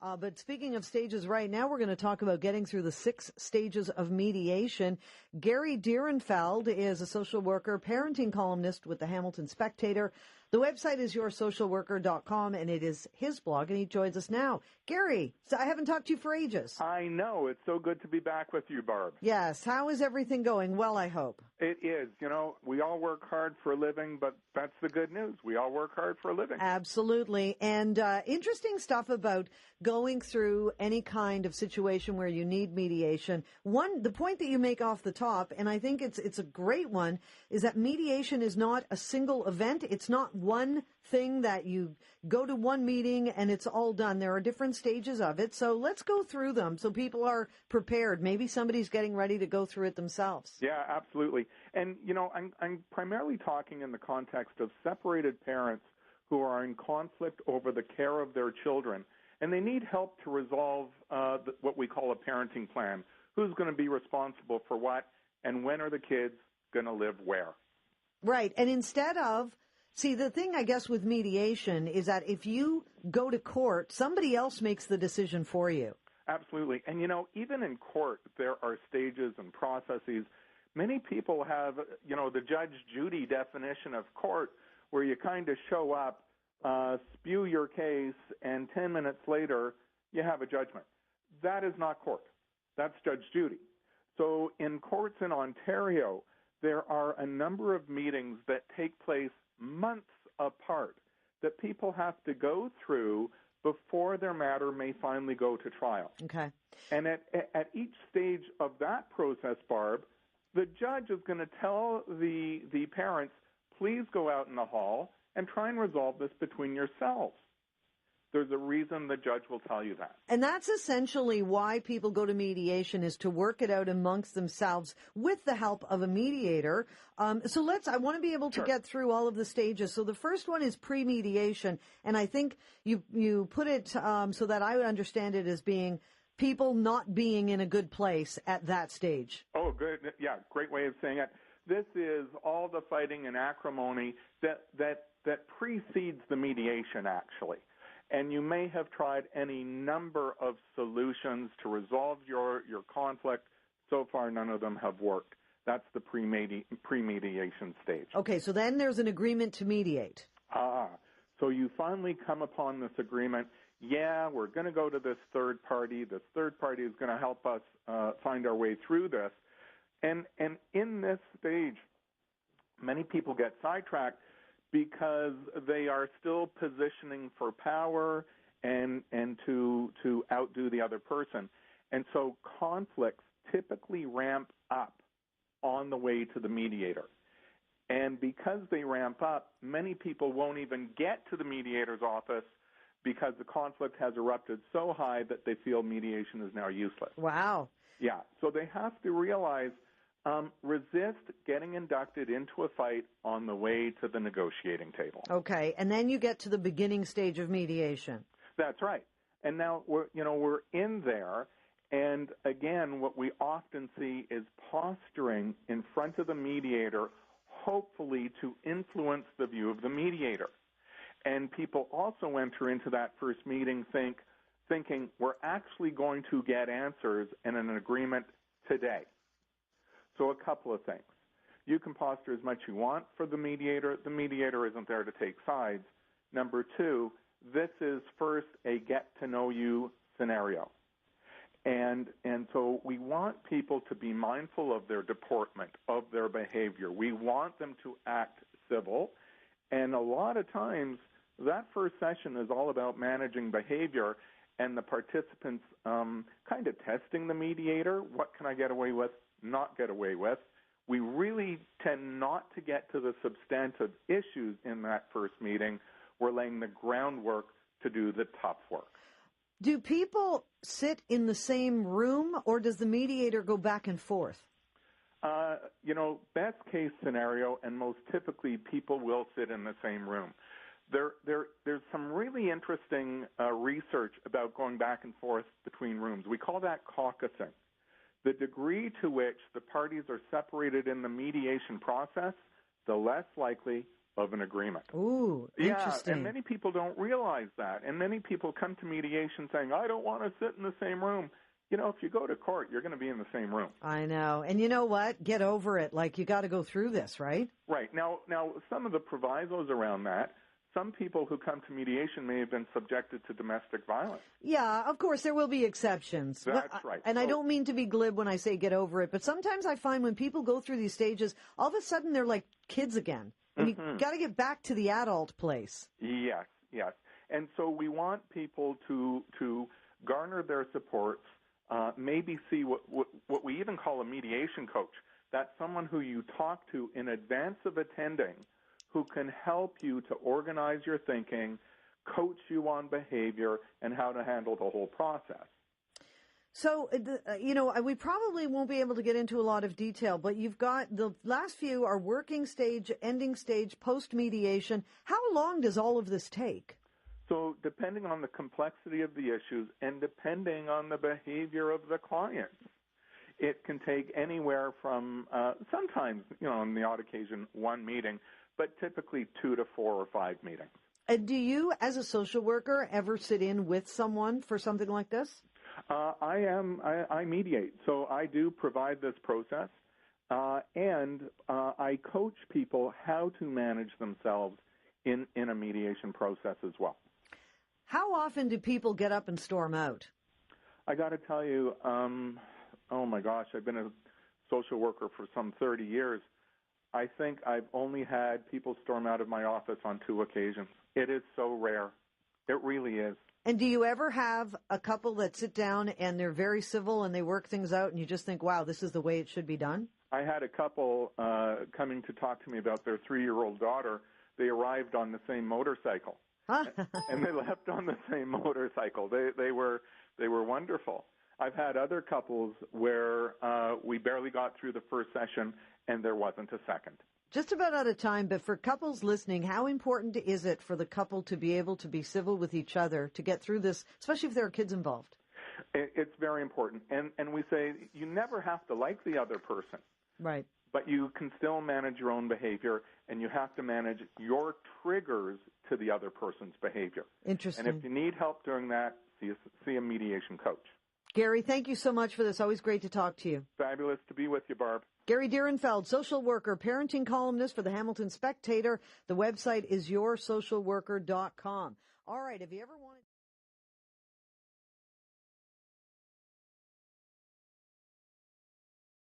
But speaking of stages right now, we're going to talk about getting through the 6 stages of mediation. Gary Dierenfeld is a social worker, parenting columnist with the Hamilton Spectator. The website is yoursocialworker.com, and it is his blog, and he joins us now. Gary, I haven't talked to you for ages. I know. It's so good to be back with you, Barb. Yes. How is everything going? Well, I hope. It is. You know, we all work hard for a living, but that's the good news. We all work hard for a living. Absolutely. And interesting stuff about going through any kind of situation where you need mediation. The point that you make off the top, and I think it's a great one, is that mediation is not a single event. It's not one thing that you go to one meeting and it's all done. There are different stages of it. So let's go through them so people are prepared. Maybe somebody's getting ready to go through it themselves. Yeah, absolutely. And, you know, I'm primarily talking in the context of separated parents who are in conflict over the care of their children, and they need help to resolve what we call a parenting plan. Who's going to be responsible for what, and when are the kids going to live where? Right. And instead of, see, the thing, I guess, with mediation is that if you go to court, somebody else makes the decision for you. Absolutely. And, you know, even in court, there are stages and processes. Many people have, you know, the Judge Judy definition of court, where you kind of show up, spew your case, and 10 minutes later, you have a judgment. That is not court. That's Judge Judy. So in courts in Ontario, there are a number of meetings that take place months apart that people have to go through before their matter may finally go to trial. Okay. And at each stage of that process, Barb, the judge is going to tell the parents, please go out in the hall and try and resolve this between yourselves. There's a reason the judge will tell you that. And that's essentially why people go to mediation, is to work it out amongst themselves with the help of a mediator. I want to be able to get through all of the stages. So the first one is pre-mediation. And I think you put it so that I would understand it as being people not being in a good place at that stage. Oh, good. Yeah, great way of saying it. This is all the fighting and acrimony that precedes the mediation, actually. And you may have tried any number of solutions to resolve your conflict. So far, none of them have worked. That's the pre-mediation stage. Okay, so then there's an agreement to mediate. So you finally come upon this agreement. Yeah, we're going to go to this third party. This third party is going to help us find our way through this. And in this stage, many people get sidetracked because they are still positioning for power and to outdo the other person. And so conflicts typically ramp up on the way to the mediator. And because they ramp up, many people won't even get to the mediator's office because the conflict has erupted so high that they feel mediation is now useless. Wow. Yeah, so they have to realize resist getting inducted into a fight on the way to the negotiating table. Okay, and then you get to the beginning stage of mediation. That's right. And now we're in there, and again, what we often see is posturing in front of the mediator, hopefully to influence the view of the mediator. And people also enter into that first meeting thinking we're actually going to get answers and an agreement today. So a couple of things. You can posture as much as you want for the mediator. The mediator isn't there to take sides. Number two, this is first a get-to-know-you scenario. And so we want people to be mindful of their deportment, of their behavior. We want them to act civil. And a lot of times, that first session is all about managing behavior and the participants kind of testing the mediator. What can I get away with? Not get away with. We really tend not to get to the substantive issues in that first meeting. We're laying the groundwork to do the tough work. Do people sit in the same room, or does the mediator go back and forth? Best case scenario, and most typically, people will sit in the same room. There's some really interesting research about going back and forth between rooms. We call that caucusing. The degree to which the parties are separated in the mediation process, the less likely of an agreement. Ooh, interesting. Yeah, and many people don't realize that. And many people come to mediation saying, I don't want to sit in the same room. If you go to court, you're going to be in the same room. I know. And you know what? Get over it. Like, you got to go through this, right? Right. Now, some of the provisos around that, some people who come to mediation may have been subjected to domestic violence. Yeah, of course, there will be exceptions. That's right. And I don't mean to be glib when I say get over it, but sometimes I find when people go through these stages, all of a sudden they're like kids again. And you got to get back to the adult place. Yes. And so we want people to garner their supports, maybe see what we even call a mediation coach. That's someone who you talk to in advance of attending, who can help you to organize your thinking, coach you on behavior, and how to handle the whole process. So, we probably won't be able to get into a lot of detail, but you've got the last few are working stage, ending stage, post-mediation. How long does all of this take? So depending on the complexity of the issues and depending on the behavior of the client, it can take anywhere from sometimes, on the odd occasion, one meeting, but typically 2 to 4 or 5 meetings. And do you, as a social worker, ever sit in with someone for something like this? I mediate, so I do provide this process, and I coach people how to manage themselves in a mediation process as well. How often do people get up and storm out? I got to tell you, oh my gosh, I've been a social worker for some 30 years. I think I've only had people storm out of my office on 2 occasions. It is so rare. It really is. And do you ever have a couple that sit down and they're very civil and they work things out and you just think, wow, this is the way it should be done? I had a couple coming to talk to me about their 3-year-old daughter. They arrived on the same motorcycle. And they left on the same motorcycle. They were wonderful. I've had other couples where we barely got through the first session and there wasn't a second. Just about out of time, but for couples listening, how important is it for the couple to be able to be civil with each other to get through this, especially if there are kids involved? It's very important. And we say you never have to like the other person. Right. But you can still manage your own behavior, and you have to manage your triggers to the other person's behavior. Interesting. And if you need help doing that, see a mediation coach. Gary, thank you so much for this. Always great to talk to you. Fabulous to be with you, Barb. Gary Dierenfeld, social worker, parenting columnist for the Hamilton Spectator. The website is yoursocialworker.com. All right, have you ever wanted